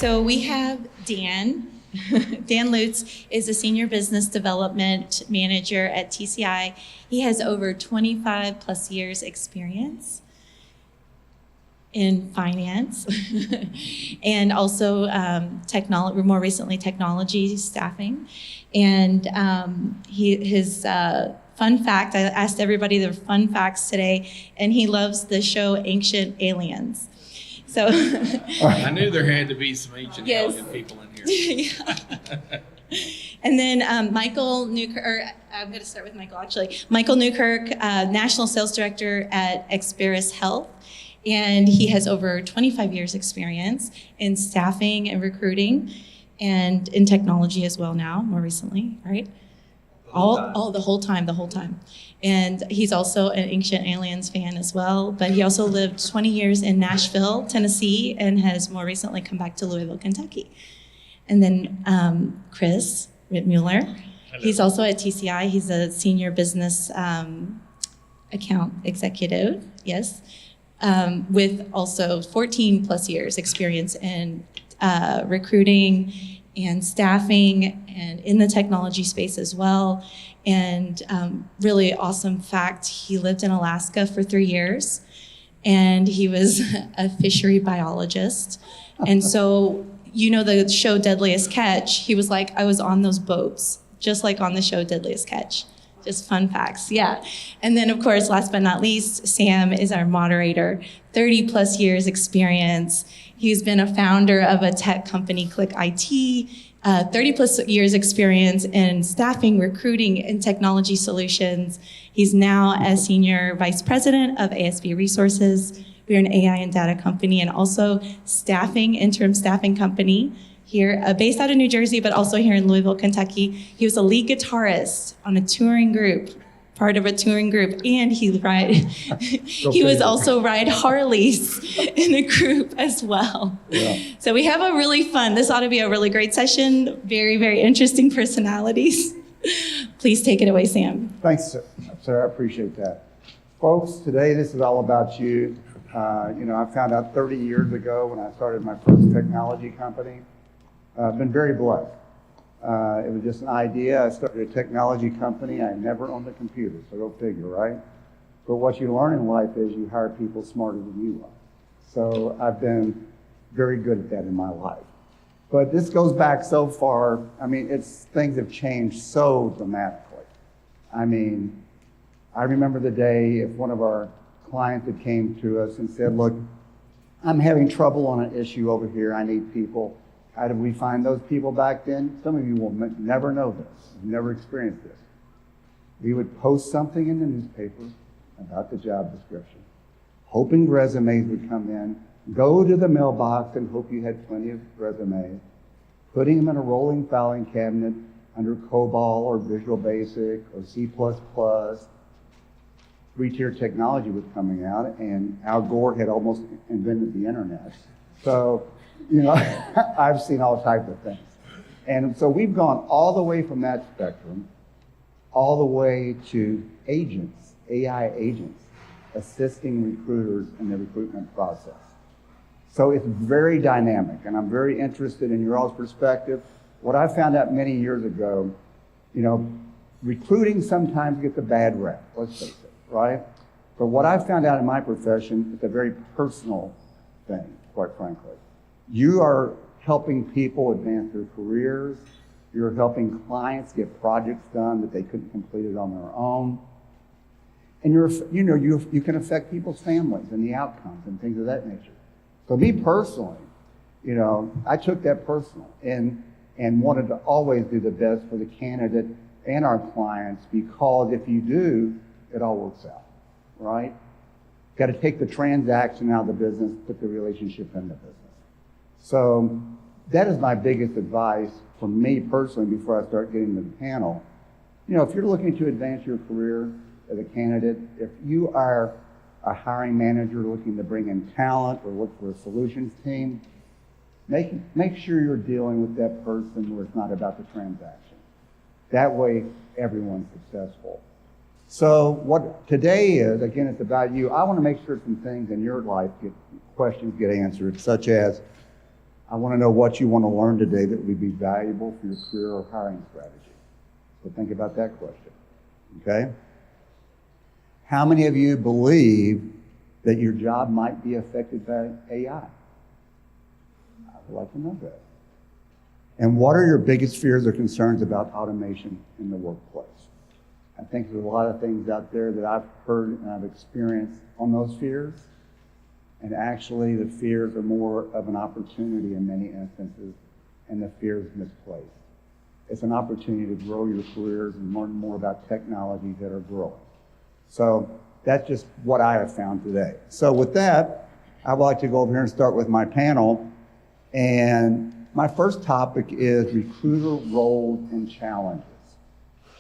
So we have Dan. Dan Lutes is a senior business development manager at TCI. He has over 25 plus years experience in finance and also more recently technology staffing. And his fun fact, I asked everybody their fun facts today, and he loves the show Ancient Aliens. So I knew there had to be some ancient alien people in here. Yeah. And then Michael Newkirk, I'm going to start with Michael actually. Michael Newkirk, National Sales Director at Experis Health. And he has over 25 years experience in staffing and recruiting and in technology as well now, more recently, right? The whole time. And he's also an Ancient Aliens fan as well, but he also lived 20 years in Nashville, Tennessee, and has more recently come back to Louisville, Kentucky. And then Chris Rittmuller, he's also at TCI. He's a senior business account executive, yes, with also 14 plus years experience in recruiting and staffing and in the technology space as well. And really awesome fact, he lived in Alaska for 3 years and he was a fishery biologist. And so, you know the show Deadliest Catch, he was like, I was on those boats, just like on the show Deadliest Catch. Just fun facts, yeah. And then of course, last but not least, Sam is our moderator, 30 plus years experience. He's been a founder of a tech company, Click IT, 30 plus years experience in staffing, recruiting, and technology solutions. He's now a senior vice president of ASB Resources. We're an AI and data company and also interim staffing company here, based out of New Jersey, but also here in Louisville, Kentucky. He was a lead guitarist on a touring group, part of a touring group, and he was also ride Harleys in a group as well. Yeah. So we have a really fun, this ought to be a really great session, very, very interesting personalities. Please take it away, Sam. Thanks, Sarah, I appreciate that. Folks, today this is all about you. I found out 30 years ago when I started my first technology company. I've been very blessed. It was just an idea. I started a technology company. I never owned a computer, so go figure, right? But what you learn in life is you hire people smarter than you are. So I've been very good at that in my life. But this goes back so far. I mean, things have changed so dramatically. I mean, I remember the day if one of our clients that came to us and said, look, I'm having trouble on an issue over here. I need people. How did we find those people back then? Some of you will never know this, never experienced this. We would post something in the newspaper about the job description, hoping resumes would come in, go to the mailbox and hope you had plenty of resumes, putting them in a rolling filing cabinet under COBOL or Visual Basic or C++. Three-tier technology was coming out, and Al Gore had almost invented the internet. So, I've seen all types of things. And so we've gone all the way from that spectrum, all the way to agents, AI agents, assisting recruiters in the recruitment process. So it's very dynamic, and I'm very interested in your all's perspective. What I found out many years ago, recruiting sometimes gets a bad rep, let's face it. Right? But what I found out in my profession, it's a very personal thing, quite frankly. You are helping people advance their careers. You're helping clients get projects done that they couldn't complete it on their own. And you can affect people's families and the outcomes and things of that nature. So me personally, I took that personal and wanted to always do the best for the candidate and our clients, because if you do, it all works out, right? Got to take the transaction out of the business, put the relationship in the business. So that is my biggest advice for me personally before I start getting to the panel. If you're looking to advance your career as a candidate, if you are a hiring manager looking to bring in talent or look for a solutions team, make sure you're dealing with that person where it's not about the transaction. That way, everyone's successful. So what today is, again, it's about you. I want to make sure some things in your life questions get answered, such as, I want to know what you want to learn today that would be valuable for your career or hiring strategy. So think about that question, okay? How many of you believe that your job might be affected by AI? I would like to know that. And what are your biggest fears or concerns about automation in the workplace? I think there's a lot of things out there that I've heard and I've experienced on those fears. And actually, the fears are more of an opportunity in many instances, and the fears misplaced. It's an opportunity to grow your careers and learn more about technologies that are growing. So that's just what I have found today. So with that, I'd like to go over here and start with my panel. And my first topic is recruiter roles and challenges.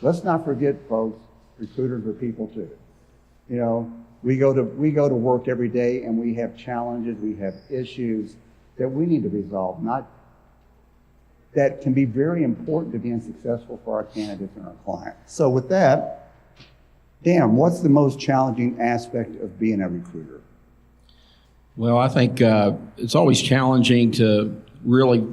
Let's not forget, folks, recruiters are people too. You know, we go to work every day and we have challenges, we have issues that we need to resolve, that can be very important to being successful for our candidates and our clients. So with that, Dan, what's the most challenging aspect of being a recruiter? Well, I think it's always challenging to really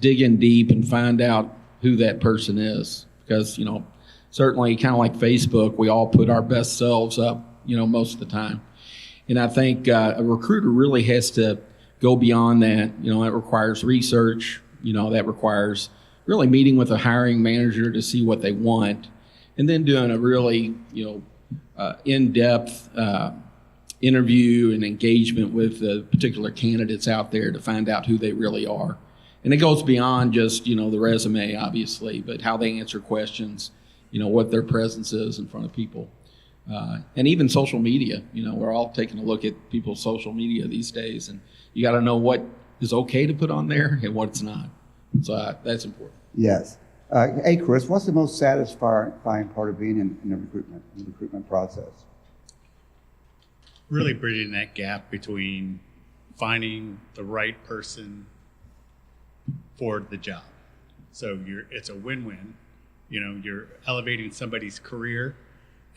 dig in deep and find out who that person is, because, you know, certainly kind of like Facebook, we all put our best selves up, you know, most of the time. And I think a recruiter really has to go beyond that. You know, it requires research, you know, that requires really meeting with a hiring manager to see what they want, and then doing a really, you know, in-depth interview and engagement with the particular candidates out there to find out who they really are. And it goes beyond just, you know, the resume, obviously, but how they answer questions, you know, what their presence is in front of people. And even social media, you know, we're all taking a look at people's social media these days, and you got to know what is okay to put on there and what's not. So that's important. Yes. Hey, Chris, what's the most satisfying part of being in the recruitment process? Really bridging that gap between finding the right person for the job. So it's a win-win. You know, you're elevating somebody's career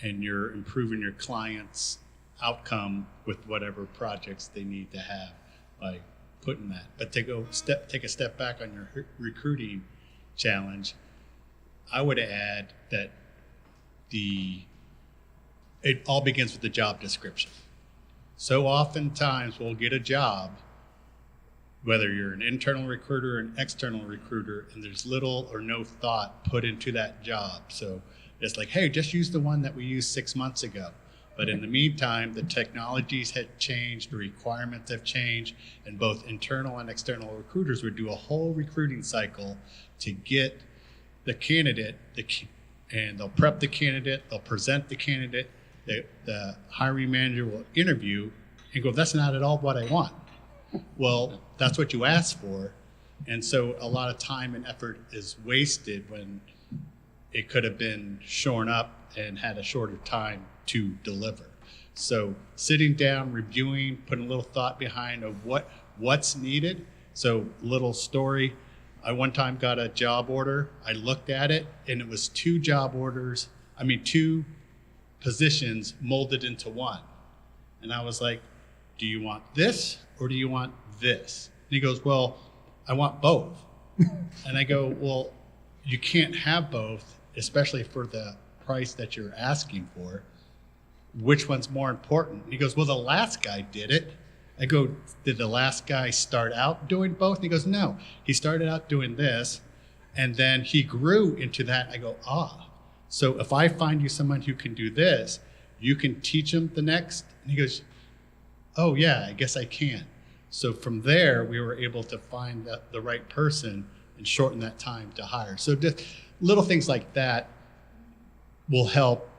and you're improving your client's outcome with whatever projects they need to have by putting that. But to take a step back on your recruiting challenge, I would add that it all begins with the job description. So oftentimes we'll get a job, whether you're an internal recruiter or an external recruiter, and there's little or no thought put into that job. So it's like, hey, just use the one that we used 6 months ago. But in the meantime, the technologies had changed, the requirements have changed, and both internal and external recruiters would do a whole recruiting cycle to get the candidate, and they'll prep the candidate, they'll present the candidate, the hiring manager will interview and go, that's not at all what I want. Well, that's what you asked for. And so a lot of time and effort is wasted when it could have been shorn up and had a shorter time to deliver. So sitting down, reviewing, putting a little thought behind of what's needed. So little story, I one time got a job order. I looked at it and it was two positions molded into one. And I was like, do you want this or do you want this? And he goes, well, I want both. And I go, well, you can't have both, especially for the price that you're asking for. Which one's more important? And he goes, well, the last guy did it. I go, did the last guy start out doing both? And he goes, no, he started out doing this and then he grew into that. I go, so if I find you someone who can do this, you can teach him the next? And he goes, oh yeah, I guess I can. So from there, we were able to find the right person and shorten that time to hire. So just little things like that will help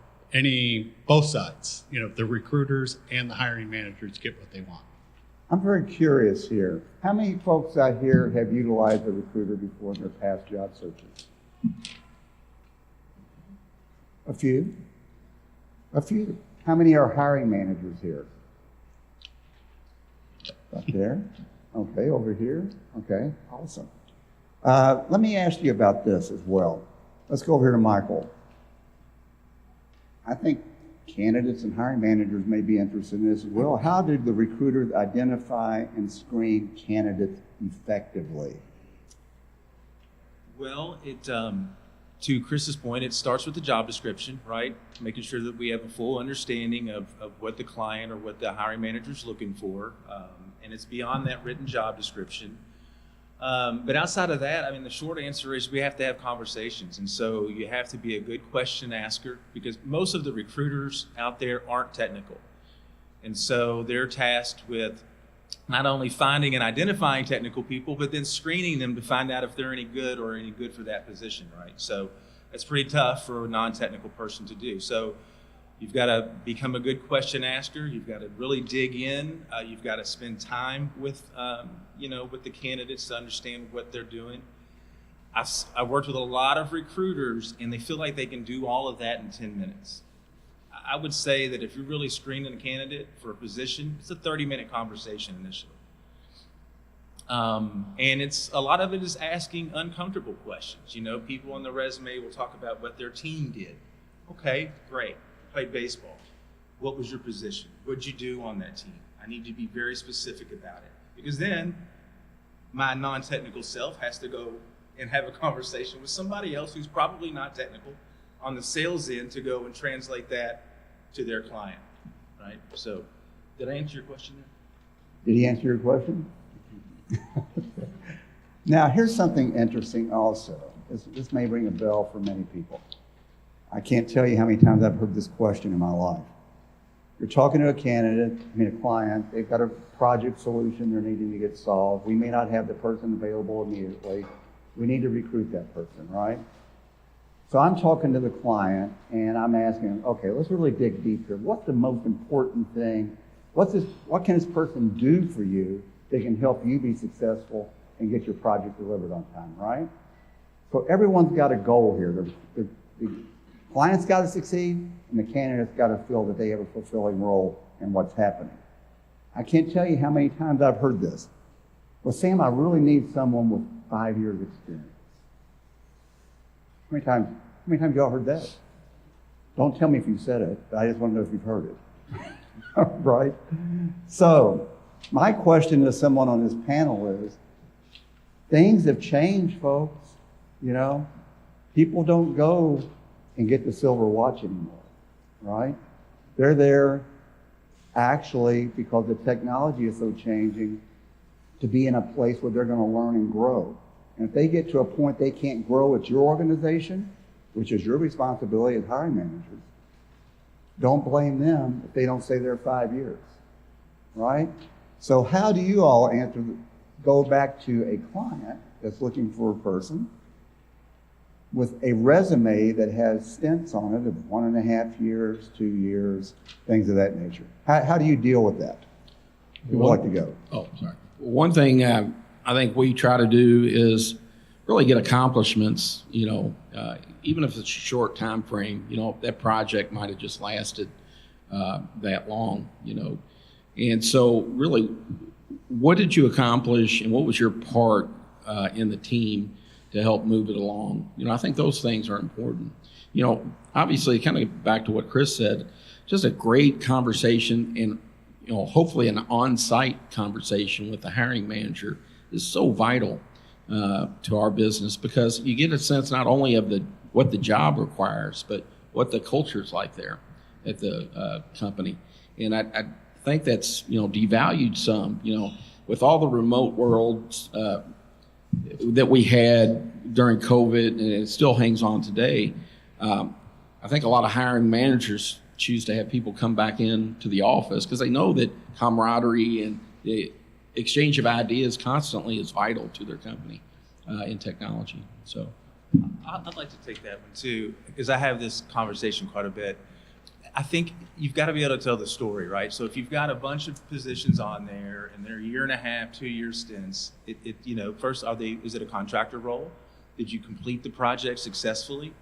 both sides, you know, the recruiters and the hiring managers get what they want. I'm very curious here. How many folks out here have utilized a recruiter before in their past job searches? A few? A few. How many are hiring managers here? Up there? Okay, over here? Okay, awesome. Let me ask you about this as well. Let's go over here to Michael. I think candidates and hiring managers may be interested in this as well. How do the recruiters identify and screen candidates effectively? Well, to Chris's point, it starts with the job description, right? Making sure that we have a full understanding of what the client or what the hiring manager is looking for. And it's beyond that written job description. But outside of that, I mean, the short answer is we have to have conversations. And so you have to be a good question asker, because most of the recruiters out there aren't technical. And so they're tasked with not only finding and identifying technical people, but then screening them to find out if they're any good for that position, right? So that's pretty tough for a non-technical person to do. So you've got to become a good question asker. You've got to really dig in. You've got to spend time with, with the candidates to understand what they're doing. I've worked with a lot of recruiters, and they feel like they can do all of that in 10 minutes. I would say that if you're really screening a candidate for a position, it's a 30-minute conversation initially. And a lot of it is asking uncomfortable questions. You know, people on the resume will talk about what their team did. Okay, great. Played baseball. What was your position? What'd you do on that team? I need you to be very specific about it, because then my non-technical self has to go and have a conversation with somebody else who's probably not technical on the sales end to go and translate that to their client, right? So, did I answer your question there? Did he answer your question? Now, here's something interesting also. This may ring a bell for many people. I can't tell you how many times I've heard this question in my life. You're talking to a candidate, a client, they've got a project solution they're needing to get solved. We may not have the person available immediately. We need to recruit that person, right? So I'm talking to the client and I'm asking, okay, let's really dig deep here. What's the most important thing? What can this person do for you that can help you be successful and get your project delivered on time, right? So everyone's got a goal here. The client's got to succeed, and the candidate's got to feel that they have a fulfilling role in what's happening. I can't tell you how many times I've heard this. Well, Sam, I really need someone with 5 years experience. How many times y'all heard that? Don't tell me if you said it, but I just want to know if you've heard it. Right? So, my question to someone on this panel is, things have changed, folks. You know, people don't go and get the silver watch anymore, right? They're there actually because the technology is so changing to be in a place where they're going to learn and grow. And if they get to a point they can't grow at your organization, which is your responsibility as hiring managers, don't blame them if they don't stay there 5 years, right? So how do you all go back to a client that's looking for a person with a resume that has stints on it of 1.5 years, 2 years, things of that nature? How do you deal with that? Who would like to go? Oh, sorry. One thing I think we try to do is really get accomplishments, even if it's a short time frame. That project might have just lasted that long, And so really, what did you accomplish and what was your part in the team to help move it along? I think those things are important. Obviously, kind of back to what Chris said, just a great conversation and, hopefully an on-site conversation with the hiring manager is so vital to our business, because you get a sense not only of what the job requires, but what the culture's like there at the company. And I think that's, devalued some, with all the remote worlds that we had during COVID, and it still hangs on today. I think a lot of hiring managers choose to have people come back into the office because they know that camaraderie and the exchange of ideas constantly is vital to their company in technology. So I'd like to take that one too, because I have this conversation quite a bit. I think you've got to be able to tell the story, right? So if you've got a bunch of positions on there and they're 1.5, 2 year stints, first, is it a contractor role? Did you complete the project successfully?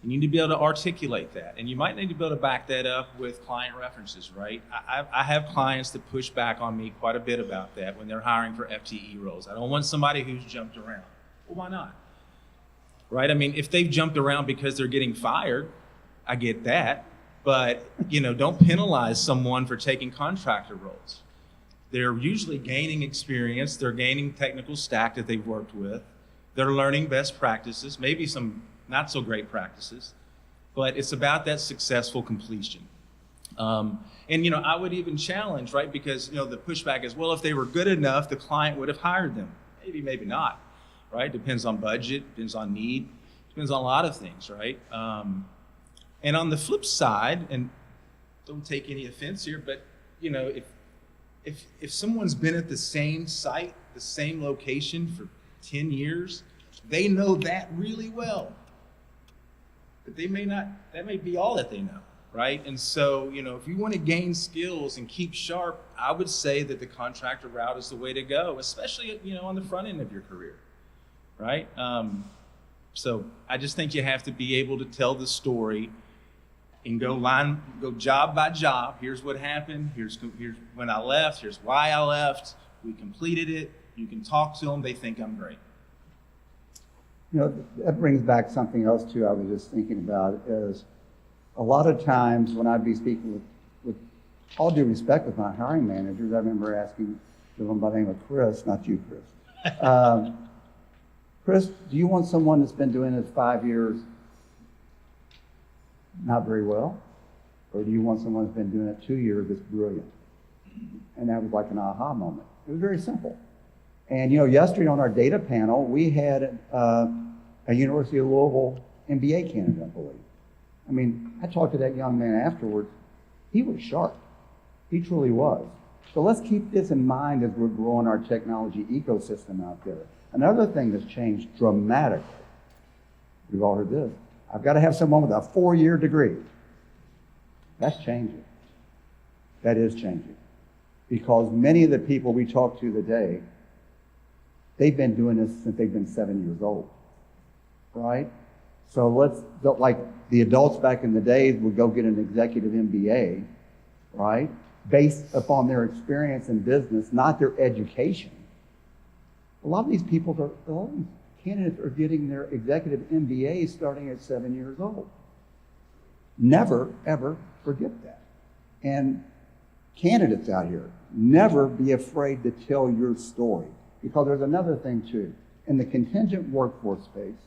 You need to be able to articulate that, and you might need to be able to back that up with client references, right? I have clients that push back on me quite a bit about that when they're hiring for FTE roles. I don't want somebody who's jumped around. Well, why not? Right? I mean, if they've jumped around because they're getting fired, I get that. But, don't penalize someone for taking contractor roles. They're usually gaining experience. They're gaining technical stack that they've worked with. They're learning best practices, maybe some not so great practices, but it's about that successful completion. I would even challenge, right? Because, the pushback is, well, if they were good enough, the client would have hired them. Maybe, maybe not, right? Depends on budget, depends on need, depends on a lot of things, right? And on the flip side, and don't take any offense here, but, if someone's been at the same site, the same location for 10 years, they know that really well. But they may not, that may be all that they know, right? And so, if you want to gain skills and keep sharp, I would say that the contractor route is the way to go, especially, on the front end of your career, right? So I just think you have to be able to tell the story and go job by job. Here's what happened. Here's when I left. Here's why I left. We completed it. You can talk to them. They think I'm great. That brings back something else too I was just thinking about is a lot of times when I'd be speaking with all due respect with my hiring managers, I remember asking the one by the name of Chris, not you, Chris. Chris, do you want someone that's been doing this 5 years not very well? Or do you want someone that's been doing it 2 years that's brilliant? And that was like an aha moment. It was very simple. And yesterday on our data panel, we had a University of Louisville MBA candidate, I believe. I mean, I talked to that young man afterwards. He was sharp. He truly was. So let's keep this in mind as we're growing our technology ecosystem out there. Another thing that's changed dramatically, we've all heard this, I've got to have someone with a 4-year degree. That's changing. That is changing. Because many of the people we talk to today, they've been doing this since they've been 7 years old, right? So like the adults back in the days would go get an executive MBA, right? Based upon their experience in business, not their education. A lot of these candidates are getting their executive MBA starting at 7 years old. Never, ever forget that. And candidates out here, never be afraid to tell your story. Because there's another thing too. In the contingent workforce space,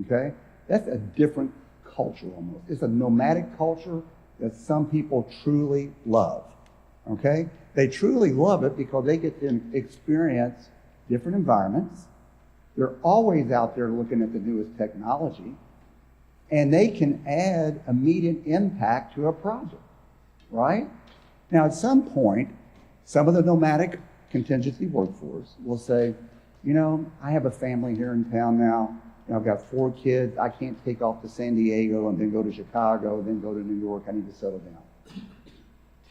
okay, that's a different culture almost. It's a nomadic culture that some people truly love, okay? They truly love it because they get to experience different environments. They're always out there looking at the newest technology, and they can add immediate impact to a project, right? Now, at some point, some of the nomadic contingency workforce will say, I have a family here in town now. I've got 4 kids. I can't take off to San Diego and then go to Chicago, then go to New York. I need to settle down.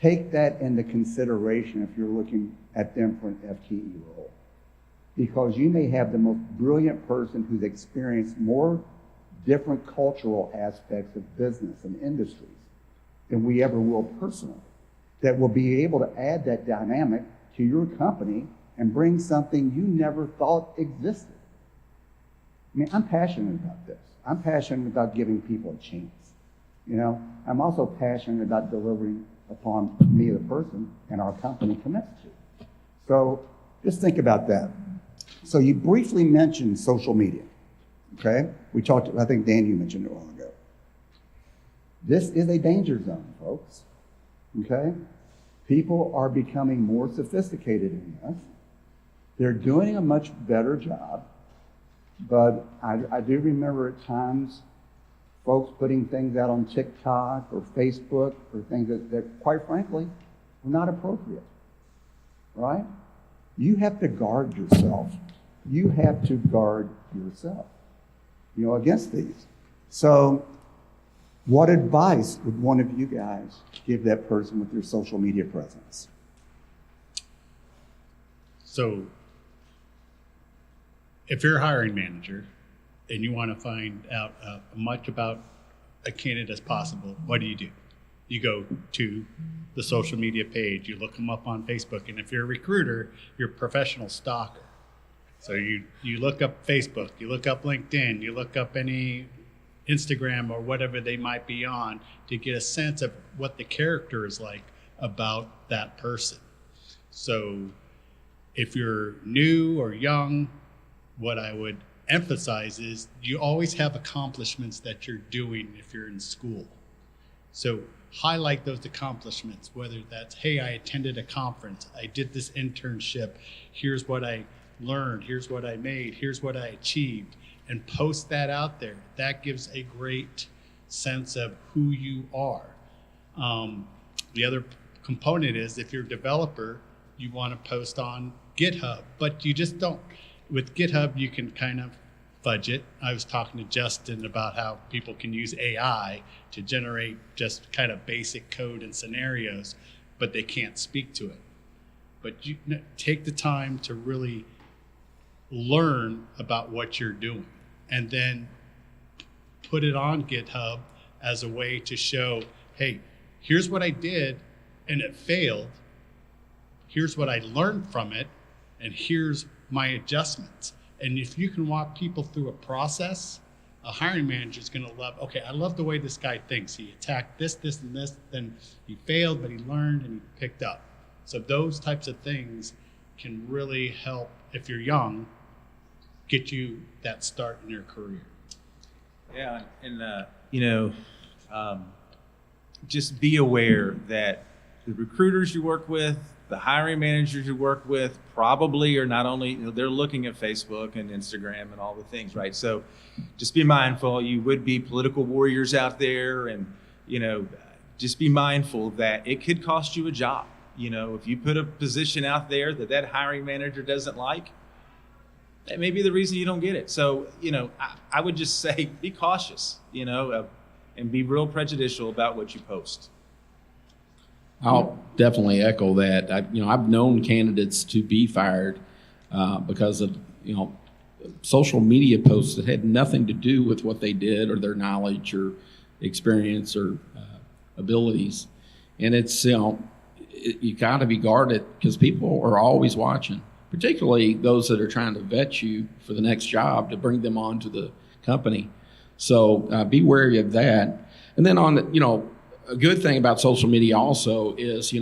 Take that into consideration if you're looking at them for an FTE role. Because you may have the most brilliant person who's experienced more different cultural aspects of business and industries than we ever will personally, that will be able to add that dynamic to your company and bring something you never thought existed. I mean, I'm passionate about this. I'm passionate about giving people a chance. I'm also passionate about delivering upon me, the person, and our company commits to. So just think about that. So you briefly mentioned social media, okay? We talked, I think Dan, you mentioned it a while ago. This is a danger zone, folks, okay? People are becoming more sophisticated in this. They're doing a much better job, but I do remember at times folks putting things out on TikTok or Facebook or things that quite frankly, are not appropriate, right? You have to guard yourself. You have to guard yourself, against these. So what advice would one of you guys give that person with their social media presence? So if you're a hiring manager and you want to find out much about a candidate as possible, what do? You go to the social media page, you look them up on Facebook, and if you're a recruiter, you're a professional stalker. So you look up Facebook, you look up LinkedIn, you look up any Instagram or whatever they might be on to get a sense of what the character is like about that person. So if you're new or young, what I would emphasize is you always have accomplishments that you're doing if you're in school. So highlight those accomplishments, whether that's, hey, I attended a conference, I did this internship, here's what I learned, here's what I made, here's what I achieved, and post that out there. That gives a great sense of who you are. The other component is if you're a developer, you want to post on GitHub, but you just don't. With GitHub, you can kind of fudge it. I was talking to Justin about how people can use AI to generate just kind of basic code and scenarios, but they can't speak to it. But you take the time to really learn about what you're doing and then put it on GitHub as a way to show, hey, here's what I did and it failed. Here's what I learned from it, and here's my adjustments. And if you can walk people through a process, a hiring manager is going to love, okay, I love the way this guy thinks. He attacked this, this, and this, then he failed, but he learned and he picked up. So those types of things can really help, if you're young, get you that start in your career. Yeah, and just be aware that the recruiters you work with, the hiring managers you work with, probably are not only, they're looking at Facebook and Instagram and all the things, right? So just be mindful. You would be political warriors out there, and just be mindful that it could cost you a job. If you put a position out there that hiring manager doesn't like, that may be the reason you don't get it. So, I would just say be cautious, and be real prejudicial about what you post. I'll definitely echo that. I've known candidates to be fired because of, social media posts that had nothing to do with what they did or their knowledge or experience or abilities. And it's, you got to be guarded because people are always watching, particularly those that are trying to vet you for the next job to bring them on to the company. So be wary of that. And then on the, a good thing about social media also is, you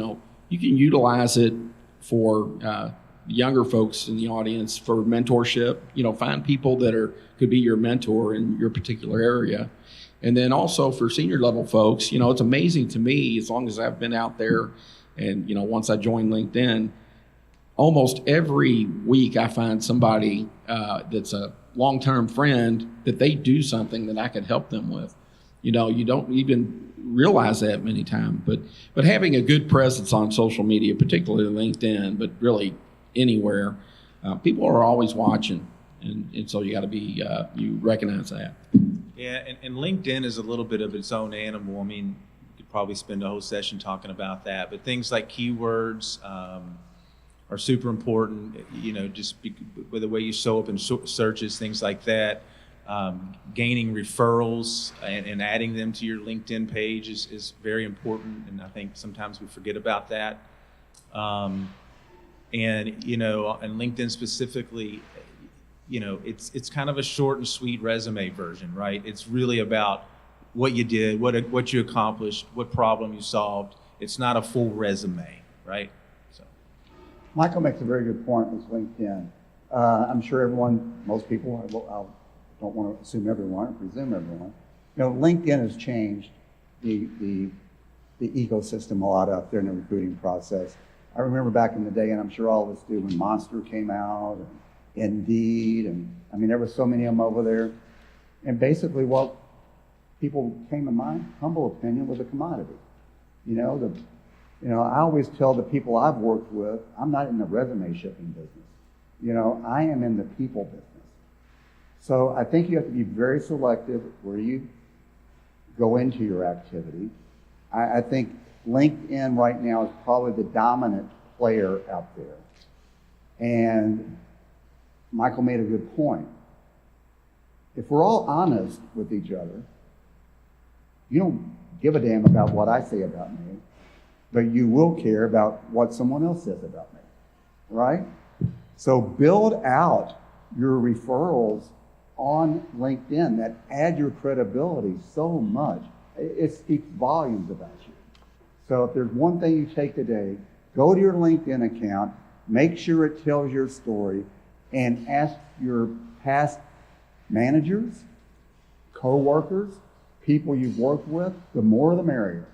can utilize it for younger folks in the audience for mentorship. Find people that could be your mentor in your particular area. And then also for senior level folks, it's amazing to me, as long as I've been out there and, once I joined LinkedIn, almost every week I find somebody that's a long-term friend that they do something that I could help them with. You don't even realize that many times, but having a good presence on social media, particularly LinkedIn, but really anywhere, people are always watching, and so you got to be you recognize that. Yeah, and LinkedIn is a little bit of its own animal. I mean, you could probably spend a whole session talking about that, but things like keywords are super important. Just with the way you show up in searches, things like that. Gaining referrals and adding them to your LinkedIn page is very important, and I think sometimes we forget about that. And LinkedIn specifically, it's kind of a short and sweet resume version, right? It's really about what you did, what you accomplished, what problem you solved. It's not a full resume, right? So, Michael makes a very good point with LinkedIn. I'm sure most people, I don't want to assume everyone or presume everyone. LinkedIn has changed the ecosystem a lot out there in the recruiting process. I remember back in the day, and I'm sure all of us do, when Monster came out, and Indeed, and there were so many of them over there. And basically what people came in my humble opinion was a commodity. I always tell the people I've worked with, I'm not in the resume shipping business. I am in the people business. So I think you have to be very selective where you go into your activity. I think LinkedIn right now is probably the dominant player out there. And Michael made a good point. If we're all honest with each other, you don't give a damn about what I say about me, but you will care about what someone else says about me, right? So build out your referrals on LinkedIn that add your credibility so much. It speaks volumes about you. So if there's one thing you take today, go to your LinkedIn account, make sure it tells your story, and ask your past managers, co-workers, people you've worked with, the more the merrier.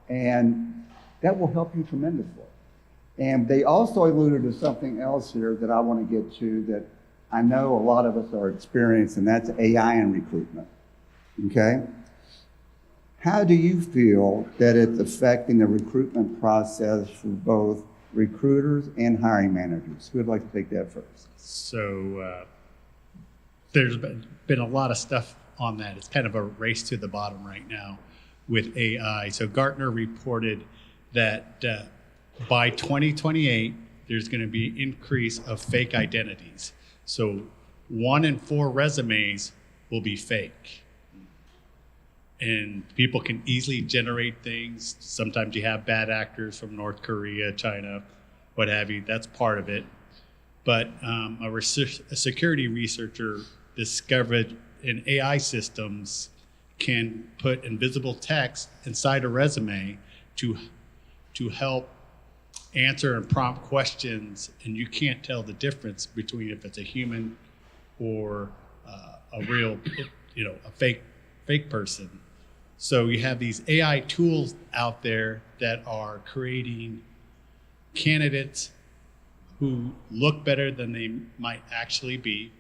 And that will help you tremendously. And they also alluded to something else here that I want to get to that I know a lot of us are experiencing, and that's AI in recruitment. Okay? How do you feel that it's affecting the recruitment process for both recruiters and hiring managers? Who would like to take that first? So there's been a lot of stuff on that. It's kind of a race to the bottom right now with AI. So Gartner reported that by 2028, there's going to be an increase of fake identities. So 1 in 4 resumes will be fake. And people can easily generate things. Sometimes you have bad actors from North Korea, China, what have you. That's part of it. But a security researcher discovered in AI systems can put invisible text inside a resume to help answer and prompt questions, and you can't tell the difference between if it's a human or a real, a fake person. So you have these AI tools out there that are creating candidates who look better than they might actually be.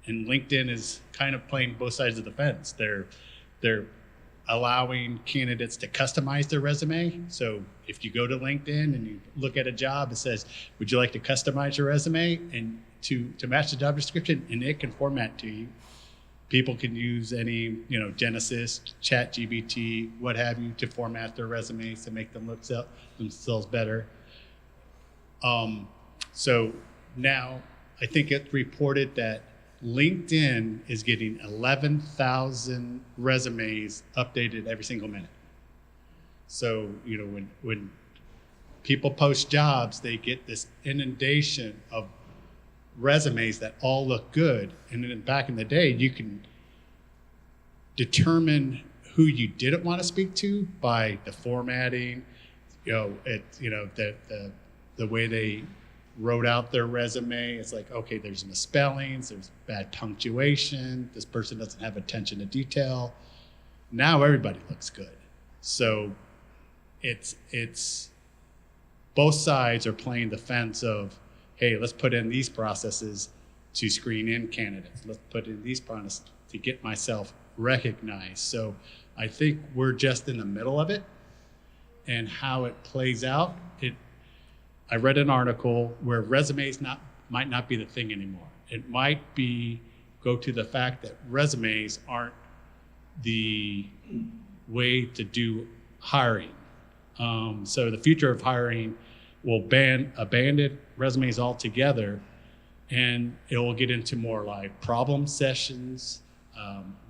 And LinkedIn is kind of playing both sides of the fence. They're allowing candidates to customize their resume. So if you go to LinkedIn and you look at a job, it says, would you like to customize your resume and to match the job description? And it can format to you. People can use any, Genesis, ChatGPT, what have you, to format their resumes to make them look themselves better. So now I think it's reported that LinkedIn is getting 11,000 resumes updated every single minute. So, when people post jobs, they get this inundation of resumes that all look good. And then back in the day, you can determine who you didn't want to speak to by the formatting, the way they wrote out their resume. It's like, okay, there's misspellings, there's bad punctuation, this person doesn't have attention to detail. Now everybody looks good. So it's both sides are playing the fence of, hey, let's put in these processes to screen in candidates. Let's put in these processes to get myself recognized. So I think we're just in the middle of it, and how it plays out. I read an article where resumes might not be the thing anymore. It might go to the fact that resumes aren't the way to do hiring. So the future of hiring will abandon resumes altogether, and it will get into more like problem sessions,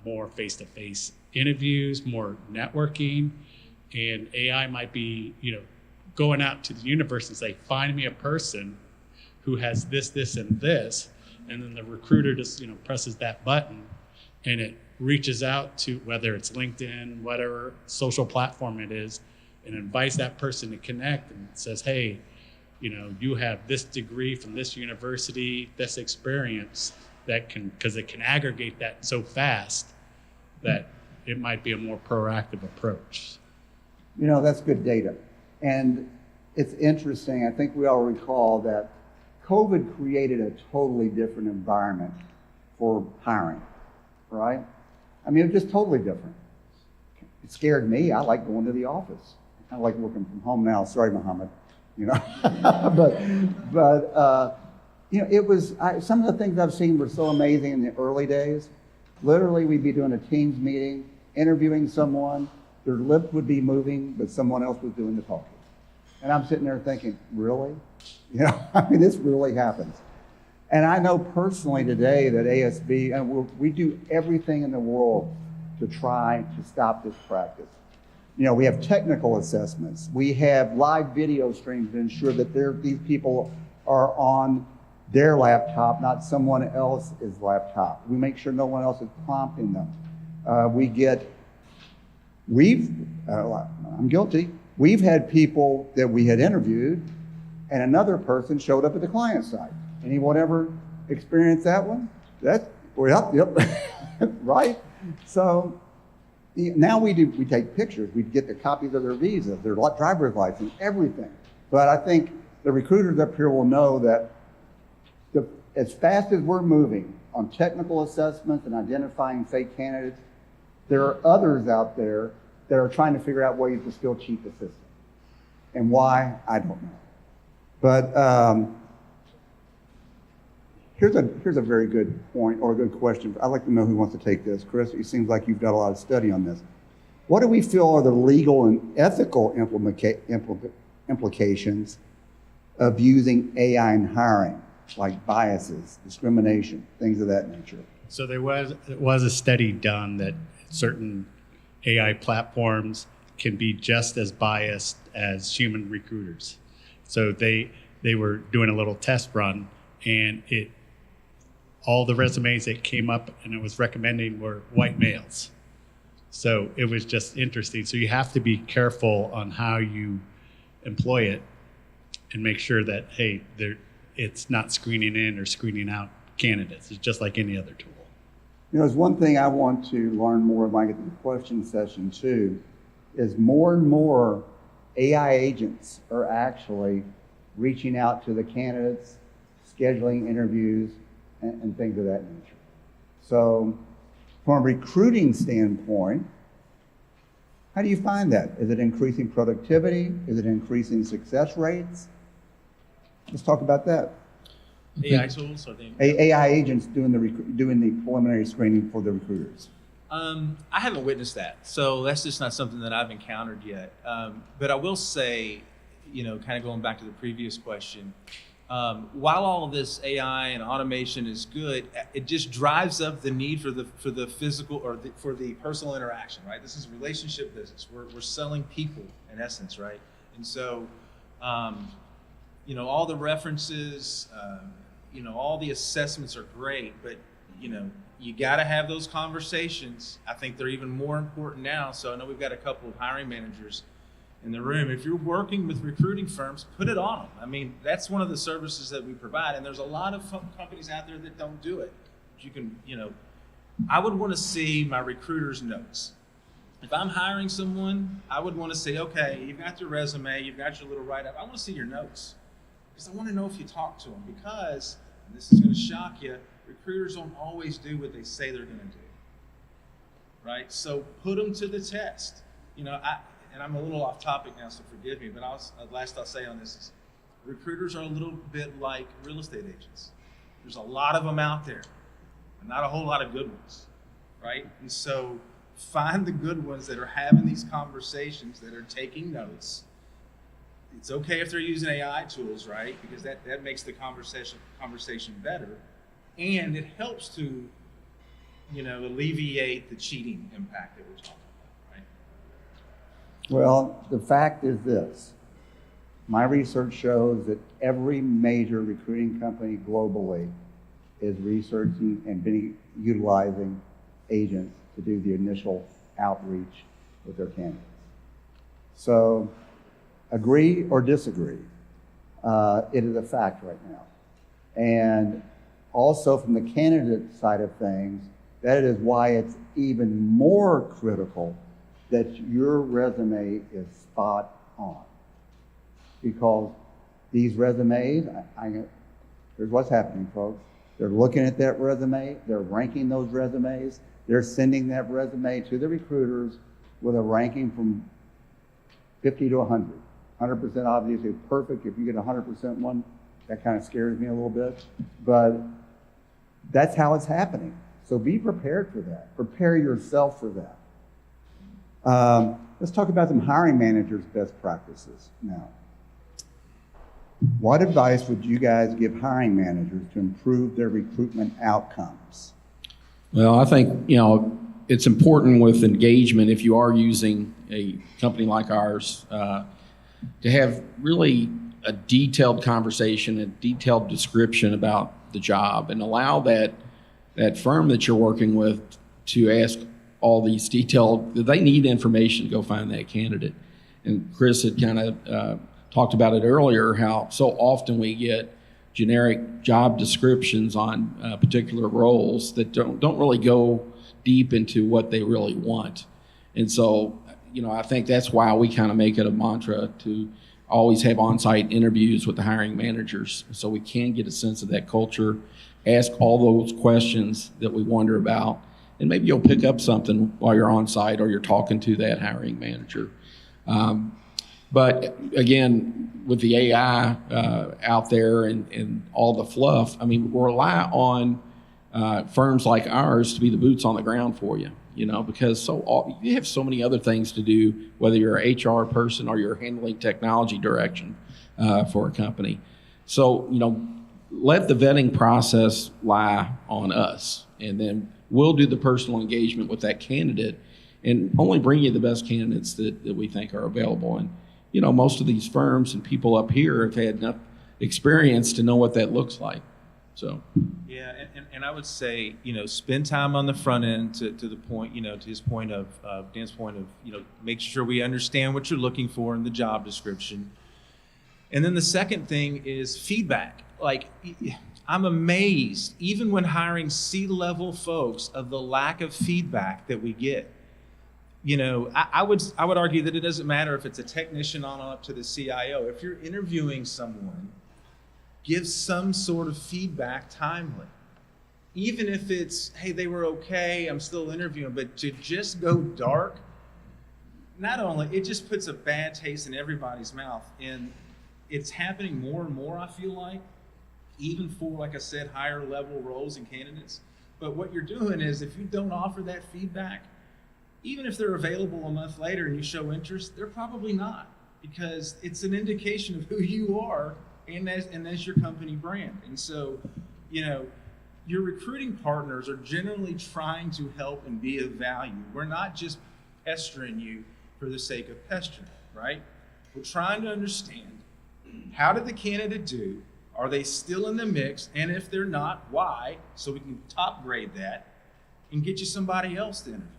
more face-to-face interviews, more networking, and AI might be, going out to the universe and say, find me a person who has this, this, and this, and then the recruiter just, presses that button, and it reaches out to, whether it's LinkedIn, whatever social platform it is, and invites that person to connect and says, hey, you have this degree from this university, this experience, because it can aggregate that so fast that it might be a more proactive approach. That's good data. And it's interesting, I think we all recall that COVID created a totally different environment for hiring, right? I mean, it was just totally different. It scared me. I like going to the office. I like working from home now. Sorry, Muhammad. It was, some of the things I've seen were so amazing in the early days. Literally, we'd be doing a Teams meeting, interviewing someone, their lip would be moving, but someone else was doing the talking. And I'm sitting there thinking, really? This really happens. And I know personally today that ASB, and we do everything in the world to try to stop this practice. We have technical assessments. We have live video streams to ensure that these people are on their laptop, not someone else's laptop. We make sure no one else is prompting them. I'm guilty. We've had people that we had interviewed and another person showed up at the client side. Anyone ever experienced that one? Yep, right? So now we take pictures. We get the copies of their visas, their driver's license, everything. But I think the recruiters up here will know that as fast as we're moving on technical assessments and identifying fake candidates, there are others out there that are trying to figure out ways to still cheat the system. And why, I don't know. But here's a very good point or a good question. I'd like to know who wants to take this. Chris, it seems like you've got a lot of study on this. What do we feel are the legal and ethical implications of using AI in hiring, like biases, discrimination, things of that nature? So there was a study done that certain AI platforms can be just as biased as human recruiters. So they were doing a little test run, and all the resumes that came up and it was recommending were white males. So it was just interesting. So you have to be careful on how you employ it and make sure that, hey, it's not screening in or screening out candidates. It's just like any other tool. You know, there's one thing I want to learn more when I get to the question session too, is more and more AI agents are actually reaching out to the candidates, scheduling interviews, and things of that nature. So from a recruiting standpoint, how do you find that? Is it increasing productivity? Is it increasing success rates? Let's talk about that. AI tools, I think. AI agents doing the preliminary screening for the recruiters. I haven't witnessed that, so that's just not something that I've encountered yet. But I will say, kind of going back to the previous question, while all of this AI and automation is good, it just drives up the need for the physical or for the personal interaction, right? This is a relationship business. We're selling people in essence, right? And so, all the references, all the assessments are great, but you got to have those conversations. I think they're even more important now. So I know we've got a couple of hiring managers in the room. If you're working with recruiting firms, put it on them. I mean, that's one of the services that we provide, and there's a lot of companies out there that don't do it. But you can, I would want to see my recruiter's notes. If I'm hiring someone, I would want to say, okay, you've got your resume, you've got your little write-up. I want to see your notes because I want to know if you talk to them, because, and this is going to shock you, recruiters don't always do what they say they're going to do, right? So put them to the test. And I'm a little off topic now, so forgive me, but last I'll say on this is recruiters are a little bit like real estate agents. There's a lot of them out there, and not a whole lot of good ones, right? And so find the good ones that are having these conversations, that are taking notes. It's okay if they're using AI tools, right? Because that makes the conversation better. And it helps to, alleviate the cheating impact that we're talking about, right? Well, the fact is this. My research shows that every major recruiting company globally is researching and utilizing agents to do the initial outreach with their candidates. So, agree or disagree, it is a fact right now. And also from the candidate side of things, that is why it's even more critical that your resume is spot on. Because these resumes, here's what's happening, folks. They're looking at that resume, they're ranking those resumes, they're sending that resume to the recruiters with a ranking from 50 to 100. 100% obviously is perfect. If you get 100% one, that kind of scares me a little bit. But that's how it's happening. So be prepared for that. Prepare yourself for that. Let's talk about some hiring managers' best practices now. What advice would you guys give hiring managers to improve their recruitment outcomes? Well, I think, it's important with engagement, if you are using a company like ours, to have really a detailed conversation, a detailed description about the job, and allow that firm that you're working with to ask all these detailed, they need information to go find that candidate. And Chris had kind of talked about it earlier, how so often we get generic job descriptions on particular roles that don't really go deep into what they really want. And so, I think that's why we kind of make it a mantra to always have on-site interviews with the hiring managers, so we can get a sense of that culture, ask all those questions that we wonder about, and maybe you'll pick up something while you're on site or you're talking to that hiring manager. But again, with the AI out there and all the fluff, we rely on firms like ours to be the boots on the ground for you, because you have so many other things to do, whether you're an HR person or you're handling technology direction for a company. So, let the vetting process lie on us, and then we'll do the personal engagement with that candidate and only bring you the best candidates that we think are available. And, most of these firms and people up here have had enough experience to know what that looks like. So. Yeah, and I would say, spend time on the front end to the point, to his point of, Dan's point of, make sure we understand what you're looking for in the job description. And then the second thing is feedback. Like, I'm amazed, even when hiring C-level folks, of the lack of feedback that we get. I would argue that it doesn't matter if it's a technician on up to the CIO. If you're interviewing someone, give some sort of feedback timely. Even if it's, hey, they were okay, I'm still interviewing, but to just go dark, not only, it just puts a bad taste in everybody's mouth. And it's happening more and more, I feel like, even for, like I said, higher level roles and candidates. But what you're doing is, if you don't offer that feedback, even if they're available a month later and you show interest, they're probably not, because it's an indication of who you are and as your company brand. And so, your recruiting partners are generally trying to help and be of value. We're not just pestering you for the sake of pestering, right? We're trying to understand, how did the candidate do? Are they still in the mix? And if they're not, why? So we can top grade that and get you somebody else to interview.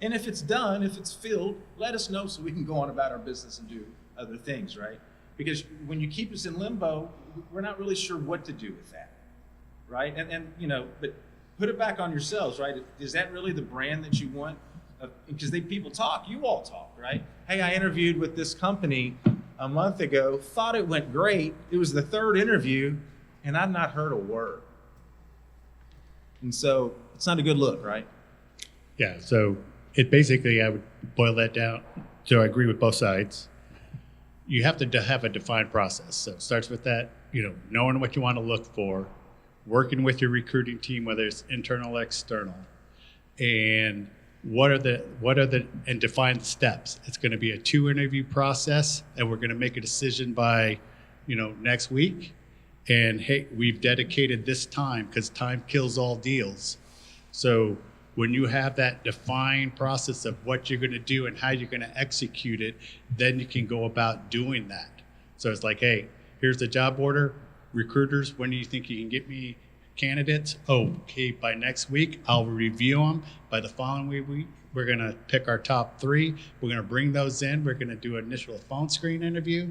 And if it's done, if it's filled, let us know so we can go on about our business and do other things, right? Because when you keep us in limbo, we're not really sure what to do with that, right? And but put it back on yourselves, right? Is that really the brand that you want? Because people talk, you all talk, right? Hey, I interviewed with this company a month ago, thought it went great. It was the third interview, and I've not heard a word. And so it's not a good look, right? Yeah, so it basically, I would boil that down. So I agree with both sides. You have to have a defined process. So it starts with that, knowing what you want to look for, working with your recruiting team, whether it's internal or external, and and define the steps. It's going to be a 2-interview process, and we're going to make a decision by, next week. And hey, we've dedicated this time, because time kills all deals. So when you have that defined process of what you're going to do and how you're going to execute it, then you can go about doing that. So it's like, hey, here's the job order. Recruiters, when do you think you can get me candidates? Oh, okay, by next week, I'll review them. By the following week, we're going to pick our top 3. We're going to bring those in. We're going to do an initial phone screen interview.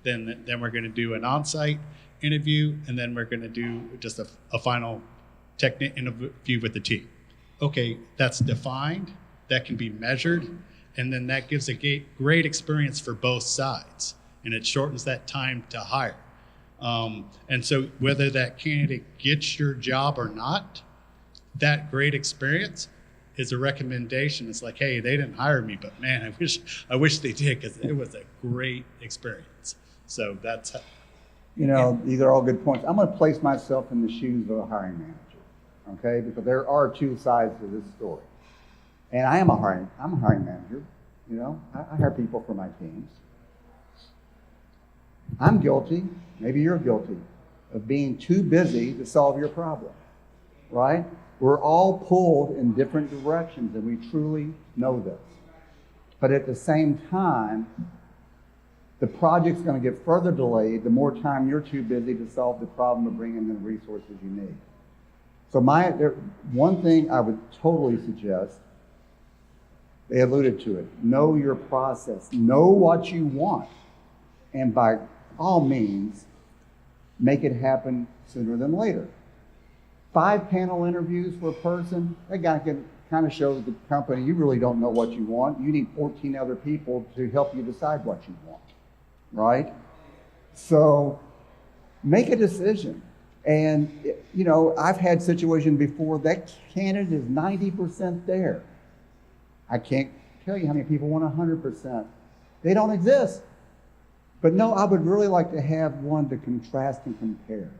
Then we're going to do an on-site interview. And then we're going to do just a final technical interview with the team. Okay, that's defined, that can be measured, and then that gives a great experience for both sides, and it shortens that time to hire. And so whether that candidate gets your job or not, that great experience is a recommendation. It's like, hey, they didn't hire me, but man, I wish they did, because it was a great experience. So that's these are all good points. I'm going to place myself in the shoes of a hiring manager. Okay, because there are 2 sides to this story. And I'm a hiring manager. I hire people for my teams. I'm guilty, maybe you're guilty, of being too busy to solve your problem, right? We're all pulled in different directions, and we truly know this. But at the same time, the project's going to get further delayed the more time you're too busy to solve the problem of bringing in the resources you need. So one thing I would totally suggest, they alluded to it, know your process, know what you want, and by all means, make it happen sooner than later. 5 panel interviews for a person, that guy can kind of shows the company you really don't know what you want. You need 14 other people to help you decide what you want, right? So make a decision. And, you know, I've had situations before that candidate is 90% there. I can't tell you how many people want 100%. They don't exist. But no, I would really like to have one to contrast and compare.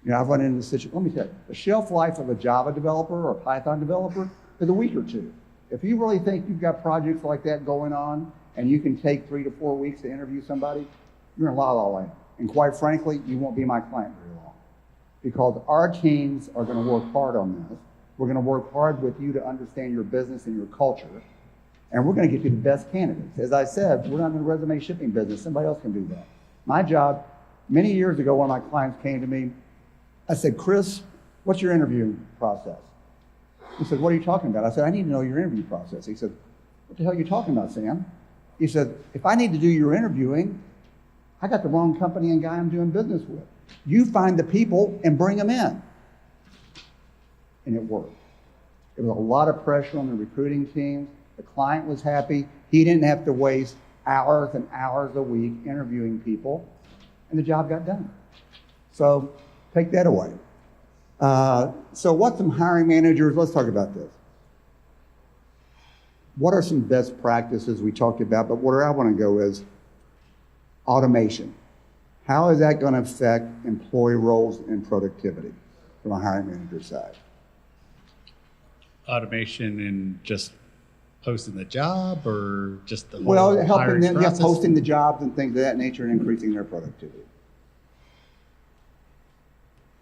You know, I've run into the situation, let me tell you, the shelf life of a Java developer or a Python developer is a week or 2. If you really think you've got projects like that going on and you can take 3 to 4 weeks to interview somebody, you're in la la land. And quite frankly, you won't be my client very long. Because our teams are going to work hard on this. We're going to work hard with you to understand your business and your culture. And we're going to get you the best candidates. As I said, we're not in the resume shipping business. Somebody else can do that. My job, many years ago, one of my clients came to me. I said, Chris, what's your interview process? He said, what are you talking about? I said, I need to know your interview process. He said, what the hell are you talking about, Sam? He said, if I need to do your interviewing, I got the wrong company and guy I'm doing business with. You find the people and bring them in. And it worked. There was a lot of pressure on the recruiting teams. The client was happy. He didn't have to waste hours and hours a week interviewing people, and the job got done. So take that away. So what some hiring managers, let's talk about this. What are some best practices we talked about, but where I want to go is automation. How is that going to affect employee roles and productivity from a hiring manager side? Automation and just posting the job, or just the whole Well, helping hiring them, yeah, process? posting the jobs and things of that nature and increasing their productivity.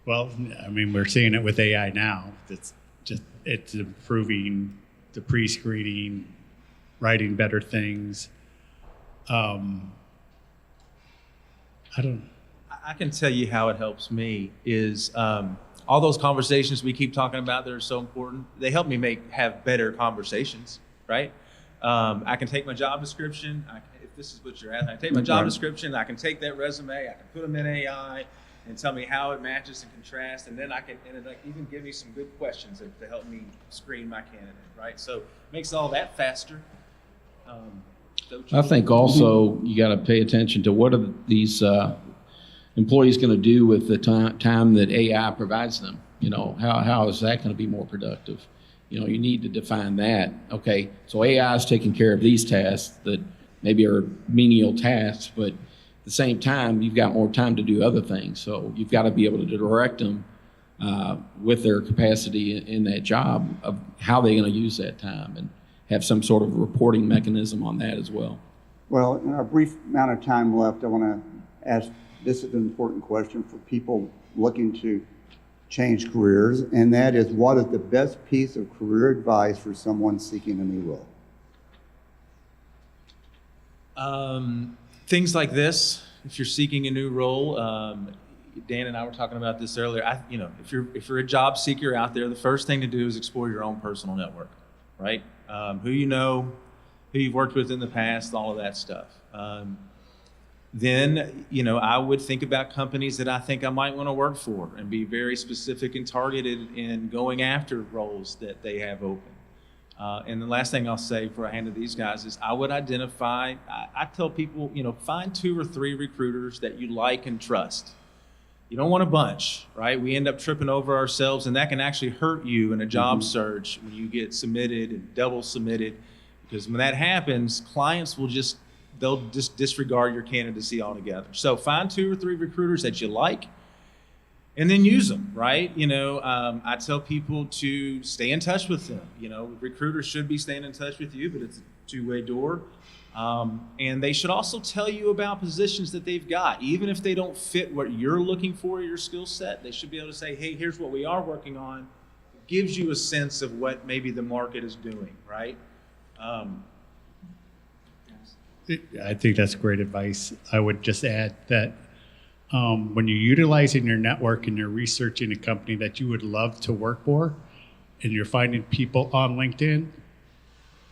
Well, I mean, we're seeing it with AI now. It's improving the pre-screening, writing better things. I can tell you how it helps me is all those conversations we keep talking about that are so important. They help me have better conversations, right? I can take my job description. If this is what you're asking, I can take my job description. I can take that resume. I can put them in AI and tell me how it matches and contrasts, and then it even give me some good questions to help me screen my candidate, right? So it makes all that faster. I think also you got to pay attention to what are these employees going to do with the time that AI provides them. You know, how is that going to be more productive? You know, you need to define that. Okay, so AI is taking care of these tasks that maybe are menial tasks, but at the same time, you've got more time to do other things. So you've got to be able to direct them with their capacity in that job of how they're going to use that time and have some sort of reporting mechanism on that as well. Well, in our brief amount of time left, I want to ask, this is an important question for people looking to change careers, and that is, what is the best piece of career advice for someone seeking a new role? Things like this, if you're seeking a new role, Dan and I were talking about this earlier. If you're a job seeker out there, the first thing to do is explore your own personal network, right? Who you know, who you've worked with in the past, all of that stuff. Then, I would think about companies that I think I might want to work for and be very specific and targeted in going after roles that they have open. And the last thing I'll say before I hand to these guys is I would identify, I tell people, find 2 or 3 recruiters that you like and trust. You don't want a bunch, right? We end up tripping over ourselves, and that can actually hurt you in a job search when you get submitted and double submitted, because when that happens, clients they'll just disregard your candidacy altogether. So find 2 or 3 recruiters that you like, and then use them, right? I tell people to stay in touch with them. Recruiters should be staying in touch with you, but it's a two-way door. And they should also tell you about positions that they've got. Even if they don't fit what you're looking for, your skill set, they should be able to say, hey, here's what we are working on. It gives you a sense of what maybe the market is doing, right? I think that's great advice. I would just add that when you're utilizing your network and you're researching a company that you would love to work for, and you're finding people on LinkedIn,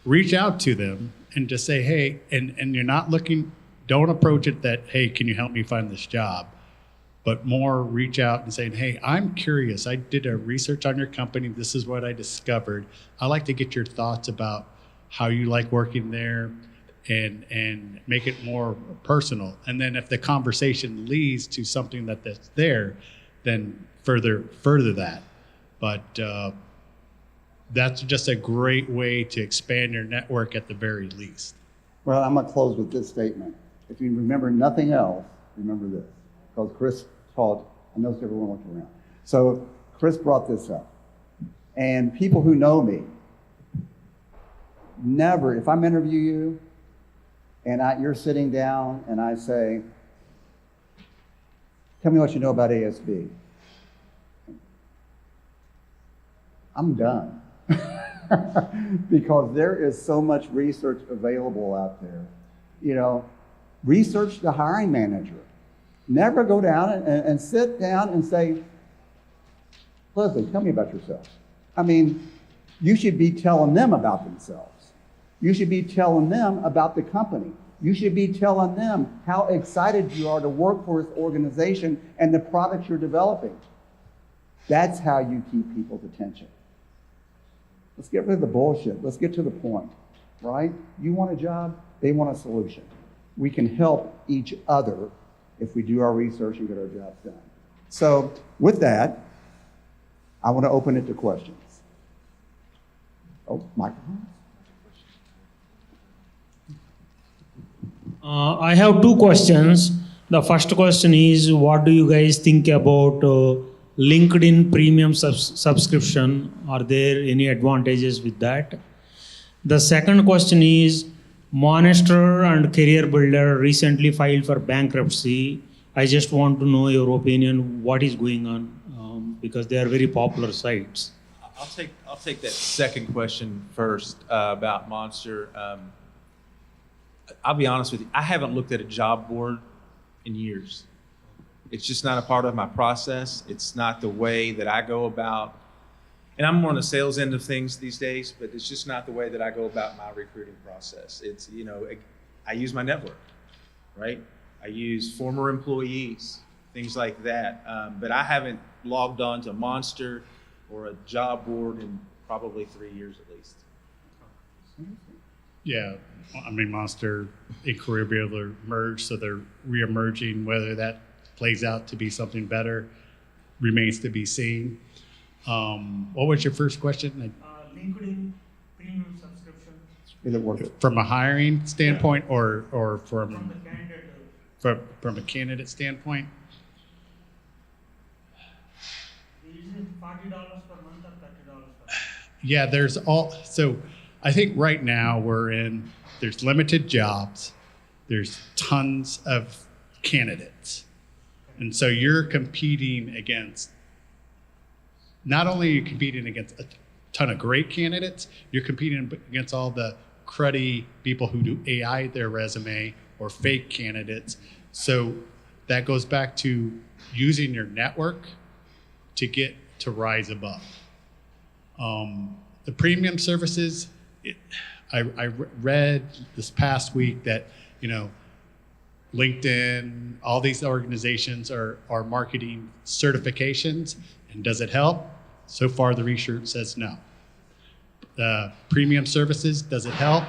reach out to them and just say, hey, and you're not looking, don't approach it that, hey, can you help me find this job? But more reach out and say, hey, I'm curious. I did a research on your company. This is what I discovered. I'd like to get your thoughts about how you like working there, and make it more personal. And then if the conversation leads to something that's there, then further that. But that's just a great way to expand your network at the very least. Well, I'm going to close with this statement. If you remember nothing else, remember this. Because Chris taught, I noticed everyone looked around. So Chris brought this up. And people who know me, never, if I'm interviewing you and you're sitting down and I say, tell me what you know about ASB. I'm done. Because there is so much research available out there. You know, research the hiring manager. Never go down and sit down and say, Leslie, tell me about yourself. I mean, you should be telling them about themselves. You should be telling them about the company. You should be telling them how excited you are to work for this organization and the products you're developing. That's how you keep people's attention. Let's get rid of the bullshit. Let's get to the point, right? You want a job, they want a solution. We can help each other if we do our research and get our jobs done. So with that, I want to open it to questions. Oh, microphone. I have two questions. The first question is, what do you guys think about LinkedIn premium subscription? Are there any advantages with that? The second question is, Monster and Career Builder recently filed for bankruptcy. I just want to know your opinion, what is going on, because they are very popular sites. I'll take that second question first about Monster. I'll be honest with you, I haven't looked at a job board in years. It's just not a part of my process. It's not the way that I go about, and I'm more on the sales end of things these days, but it's just not the way that I go about my recruiting process. It's, you know, I use my network, right? I use former employees, things like that. But I haven't logged on to Monster or a job board in probably 3 years at least. Yeah, I mean, Monster and Career Builder merged, so they're re-emerging. Whether that plays out to be something better remains to be seen. What was your first question? LinkedIn premium subscription. Is it worth it? From a hiring standpoint, or from the candidate. from a candidate standpoint? Is it $40 per month or $30 per month? Yeah, there's all. So I think right now there's limited jobs. There's tons of candidates. And so you're competing against, not only are you competing against a ton of great candidates, you're competing against all the cruddy people who do AI their resume or fake candidates. So that goes back to using your network to rise above. The premium services, I read this past week that, you know, LinkedIn, all these organizations are marketing certifications, and does it help? So far, the research says no. The premium services, does it help?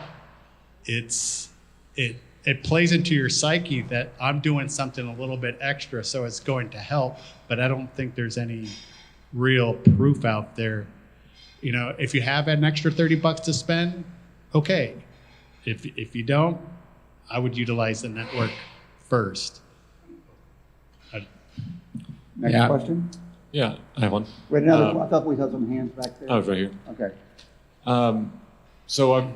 It plays into your psyche that I'm doing something a little bit extra, so it's going to help, but I don't think there's any real proof out there. You know, if you have an extra $30 to spend, okay. If you don't, I would utilize the network first. Next Yeah. question? Yeah, I have one. Wait, another, I thought we had some hands back there. I was right here. Okay. So I'm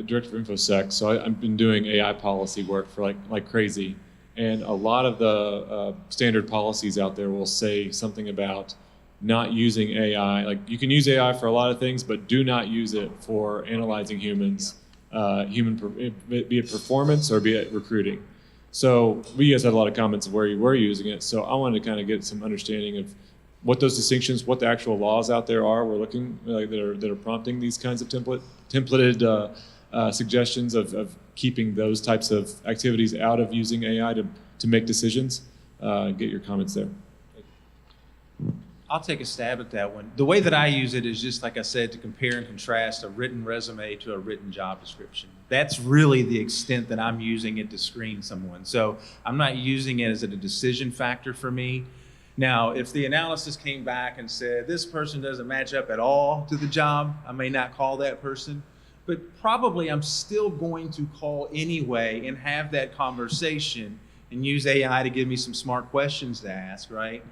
director of InfoSec, so I've been doing AI policy work for like crazy. And a lot of the standard policies out there will say something about not using AI. Like, you can use AI for a lot of things, but do not use it for analyzing humans. be it performance or be it recruiting. So we guys had a lot of comments of where you were using it. So I wanted to kind of get some understanding of what those distinctions, what the actual laws out there are. We're looking that are prompting these kinds of templated suggestions of keeping those types of activities out of using AI to make decisions. Get your comments there. I'll take a stab at that one. The way that I use it is just, like I said, to compare and contrast a written resume to a written job description. That's really the extent that I'm using it to screen someone. So I'm not using it as a decision factor for me. Now, if the analysis came back and said, this person doesn't match up at all to the job, I may not call that person. But probably I'm still going to call anyway and have that conversation and use AI to give me some smart questions to ask, right?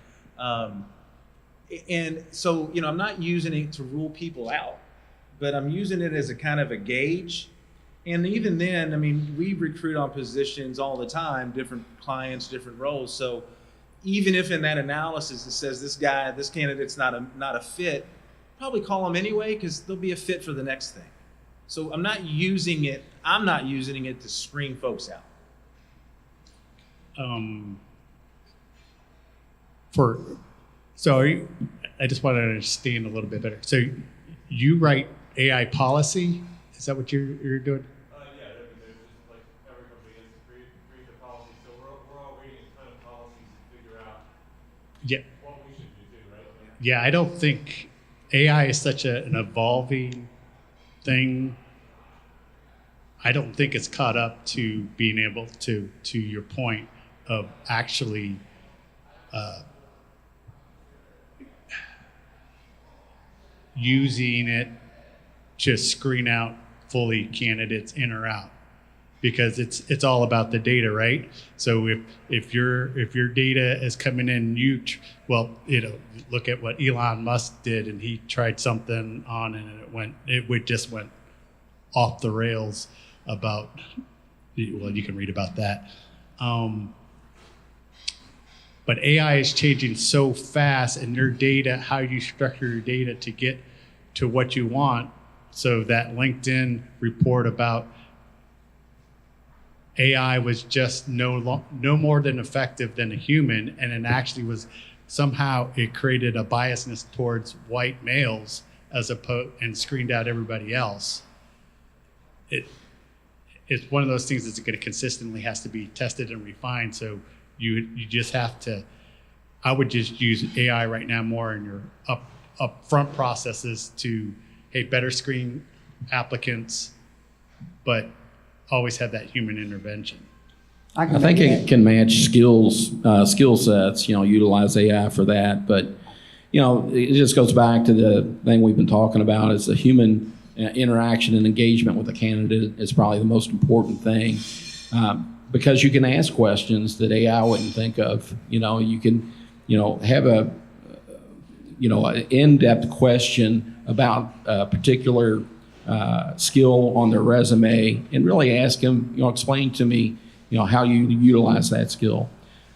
And so, I'm not using it to rule people out, but I'm using it as a kind of a gauge. And even then, we recruit on positions all the time, different clients, different roles. So even if in that analysis it says this candidate's not a fit, probably call them anyway because they'll be a fit for the next thing. So I'm not using it to screen folks out. I just want to understand a little bit better. So you write AI policy? Is that what you're doing? Yeah, there's just like every company has to create the policy. So we're all reading a ton of policies to figure out what we should do, right? Yeah, I don't think AI is such an evolving thing. I don't think it's caught up to being able to your point of actually using it to screen out fully candidates in or out, because it's all about the data, right? So if your data is coming in, look at what Elon Musk did, and he tried something on and it just went off the rails about, well, you can read about that. But AI is changing so fast, and your data, how you structure your data to get to what you want. So that LinkedIn report about AI was just no more than effective than a human, and it actually was somehow it created a biasness towards white males and screened out everybody else. It's one of those things that's going to consistently has to be tested and refined. So you just have to. I would just use AI right now more in your upfront processes to, hey, better screen applicants, but always have that human intervention. I think it can match skill sets, utilize AI for that. But, it just goes back to the thing we've been talking about is the human interaction and engagement with a candidate is probably the most important thing. Because you can ask questions that AI wouldn't think of. You can, have an in-depth question about a particular skill on their resume and really ask them, explain to me, how you utilize that skill.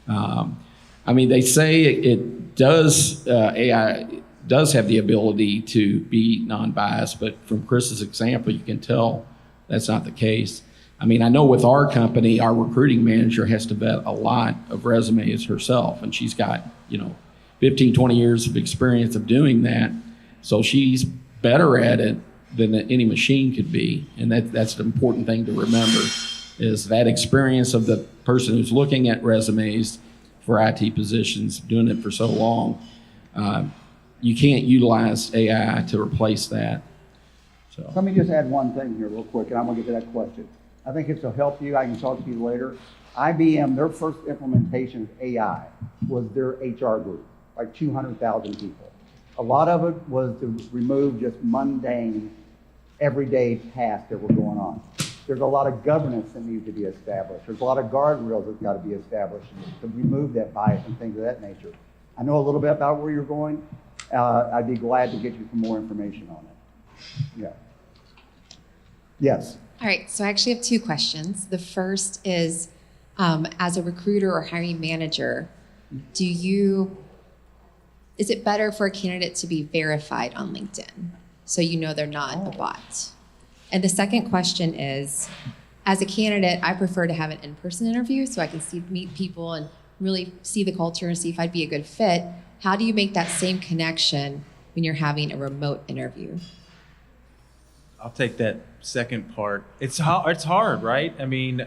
They say it does, AI does have the ability to be non-biased, but from Chris's example, you can tell that's not the case. I know with our company, our recruiting manager has to vet a lot of resumes herself, and she's got, 15, 20 years of experience of doing that. So she's better at it than any machine could be. And that's the important thing to remember is that experience of the person who's looking at resumes for IT positions, doing it for so long. You can't utilize AI to replace that. So Let me just add one thing here real quick, and I'm going to get to that question. I think it's to help you. I can talk to you later. IBM, their first implementation of AI was their HR group, like 200,000 people. A lot of it was to remove just mundane, everyday tasks that were going on. There's a lot of governance that needs to be established. There's a lot of guardrails that's got to be established to remove that bias and things of that nature. I know a little bit about where you're going. I'd be glad to get you some more information on it. Yeah. Yes. All right, so I actually have two questions. The first is, as a recruiter or hiring manager, is it better for a candidate to be verified on LinkedIn so they're not a bot? And the second question is, as a candidate, I prefer to have an in-person interview so I can meet people and really see the culture and see if I'd be a good fit. How do you make that same connection when you're having a remote interview? I'll take that second part. It's hard, right? I mean,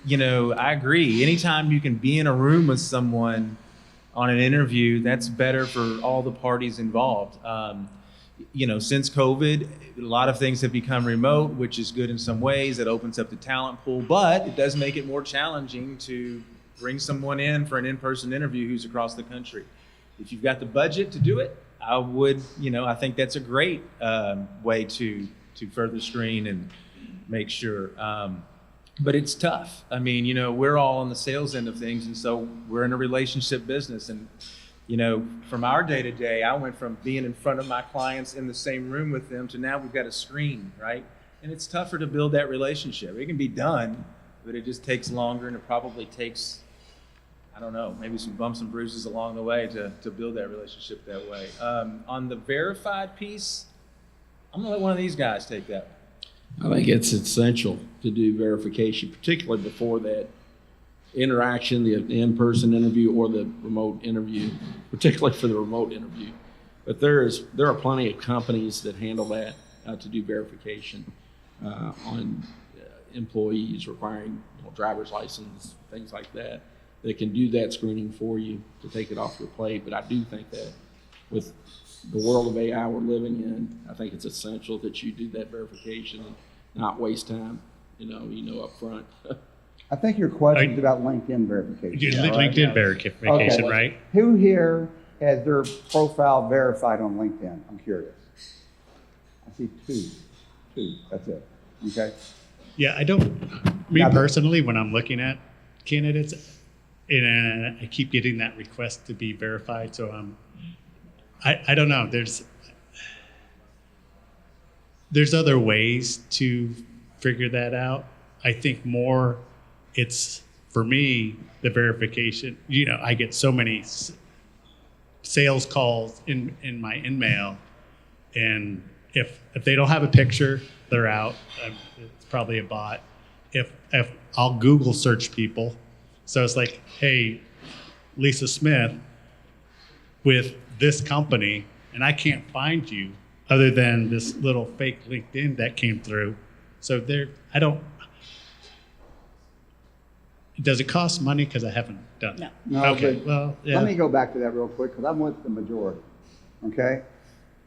you know, I agree. Anytime you can be in a room with someone on an interview, that's better for all the parties involved. You know, since COVID, a lot of things have become remote, which is good in some ways. It opens up the talent pool, but it does make it more challenging to bring someone in for an in-person interview who's across the country. If you've got the budget to do it, I would, you know, I think that's a great way to further screen and make sure. But it's tough. I mean, you know, we're all on the sales end of things, and so we're in a relationship business. And, you know, from our day-to-day, I went from being in front of my clients in the same room with them to now we've got a screen, right? And it's tougher to build that relationship. It can be done, but it just takes longer, and it probably takes, I don't know, maybe some bumps and bruises along the way to build that relationship that way. On the verified piece, I'm gonna let one of these guys take that one. I think it's essential to do verification, particularly before that interaction, the in-person interview or the remote interview, particularly for the remote interview. But there are plenty of companies that handle that to do verification on employees requiring driver's license, things like that. They can do that screening for you to take it off your plate. But I do think that with the world of AI we're living in, I think it's essential that you do that verification and not waste time, up front. I think your question is about LinkedIn verification. LinkedIn verification, Okay. right? Who here has their profile verified on LinkedIn? I'm curious. I see two. That's it. Okay. Yeah, I don't. Me personally, when I'm looking at candidates, and I keep getting that request to be verified, so I don't know. There's other ways to figure that out. I think more it's, for me, the verification. I get so many sales calls in my InMail, and if they don't have a picture, they're out. It's probably a bot. If I'll Google search people, so it's like, hey, Lisa Smith with this company, and I can't find you other than this little fake LinkedIn that came through. So does it cost money? Because I haven't done it. No, Okay, but well, yeah. let me go back to that real quick because I'm with the majority. Okay.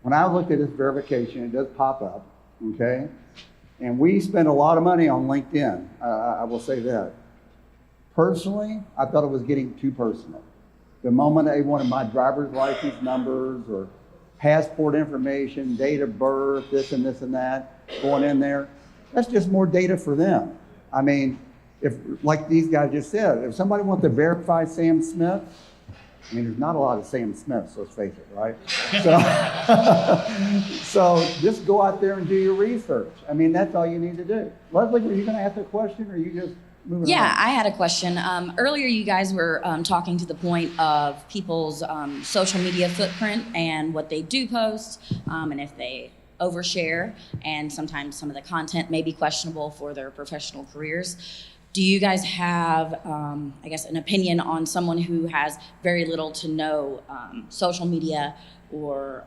When I looked at this verification, it does pop up. Okay. And we spend a lot of money on LinkedIn. I will say that. Personally, I thought it was getting too personal. The moment they wanted my driver's license numbers or passport information, date of birth, this and this and that, going in there, that's just more data for them. I mean, if, like these guys just said, if somebody wants to verify Sam Smith, I mean, there's not a lot of Sam Smiths, let's face it, right? So just go out there and do your research. I mean, that's all you need to do. Leslie, were you going to ask a question, or are you just moving on? I had a question. Earlier, you guys were talking to the point of people's social media footprint and what they do post, and if they overshare, and sometimes some of the content may be questionable for their professional careers. Do you guys have, an opinion on someone who has very little to no social media or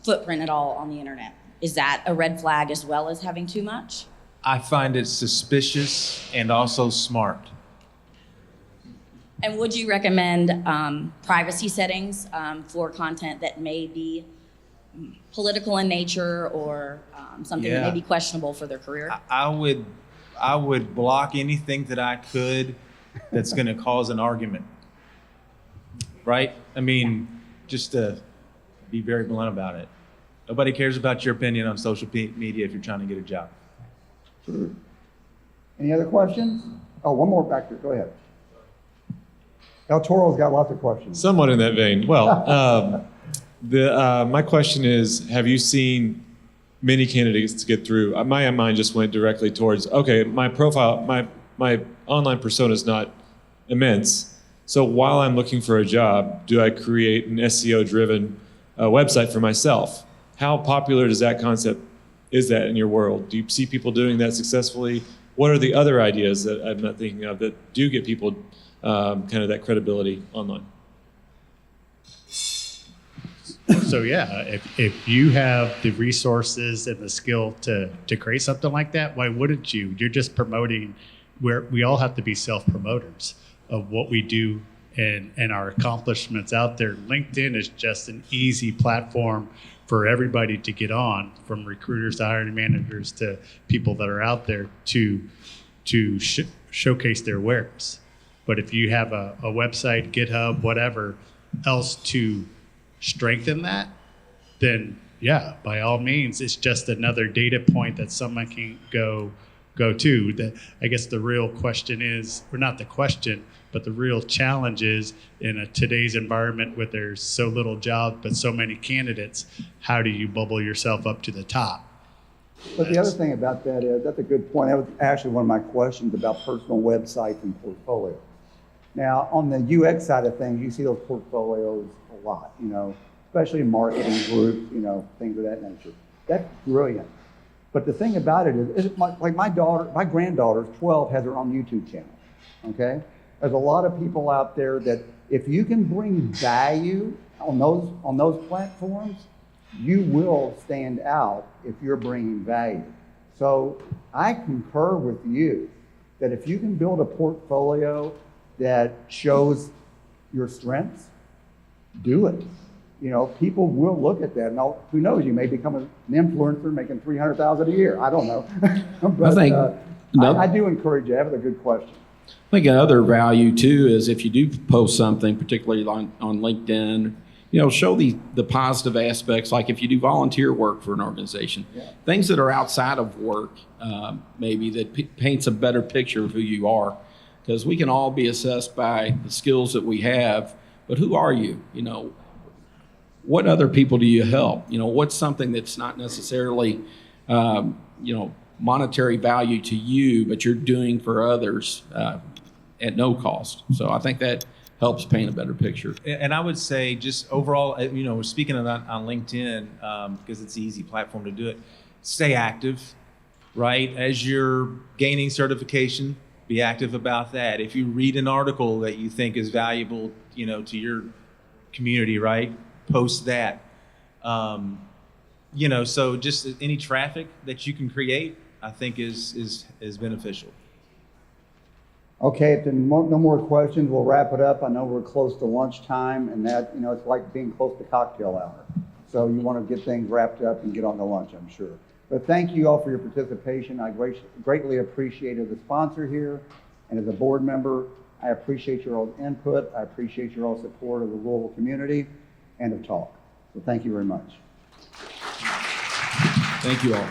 footprint at all on the internet? Is that a red flag as well as having too much? I find it suspicious and also smart. And would you recommend privacy settings for content that may be political in nature or something that may be questionable for their career? I would block anything that I could that's going to cause an argument. Right? I mean, just to be very blunt about it. Nobody cares about your opinion on social media if you're trying to get a job. True. Any other questions? Oh, one more back there. Go ahead. El Toro's got lots of questions. Somewhat in that vein. Well, my question is, have you seen many candidates to get through? My mind just went directly towards, okay, my profile, my online persona is not immense. So while I'm looking for a job, do I create an SEO-driven website for myself? How popular does that concept is that in your world? Do you see people doing that successfully? What are the other ideas that I'm not thinking of that do get people kind of that credibility online? So yeah, if you have the resources and the skill to create something like that, why wouldn't you? You're just promoting. We all have to be self-promoters of what we do and our accomplishments out there. LinkedIn is just an easy platform for everybody to get on, from recruiters to hiring managers to people that are out there to showcase their wares. But if you have a website, GitHub, whatever else to strengthen that, then yeah, by all means, it's just another data point that someone can go to. I guess the real question is, or not the question, but the real challenge is, in today's environment where there's so little jobs but so many candidates, how do you bubble yourself up to the top? But the other thing about that is, that's a good point. That was actually one of my questions about personal websites and portfolios. Now, on the UX side of things, you see those portfolios a lot, especially in marketing groups, things of that nature. That's brilliant. But the thing about it is like my granddaughter's 12, has her own YouTube channel, okay? There's a lot of people out there that if you can bring value on those platforms, you will stand out if you're bringing value. So I concur with you that if you can build a portfolio that shows your strengths, do it. People will look at that. Now, who knows? You may become an influencer making $300,000 a year. I don't know. But, I think I do encourage you. That was a good question. I think another value too is if you do post something, particularly on LinkedIn, show the positive aspects. Like if you do volunteer work for an organization, things that are outside of work, maybe that paints a better picture of who you are, because we can all be assessed by the skills that we have, but who are you? What other people do you help? What's something that's not necessarily, monetary value to you, but you're doing for others at no cost. So I think that helps paint a better picture. And I would say just overall, speaking of that on LinkedIn, because it's an easy platform to do it, stay active, right? As you're gaining certification, be active about that. If you read an article that you think is valuable, to your community, right? Post that. So just any traffic that you can create, I think is beneficial. Okay, if there are no more questions, we'll wrap it up. I know we're close to lunchtime, and that, it's like being close to cocktail hour. So you want to get things wrapped up and get on to lunch, I'm sure. But thank you all for your participation. I greatly appreciate as a sponsor here, and as a board member, I appreciate your all input. I appreciate your all support of the Louisville community and of Talk. So thank you very much. Thank you all.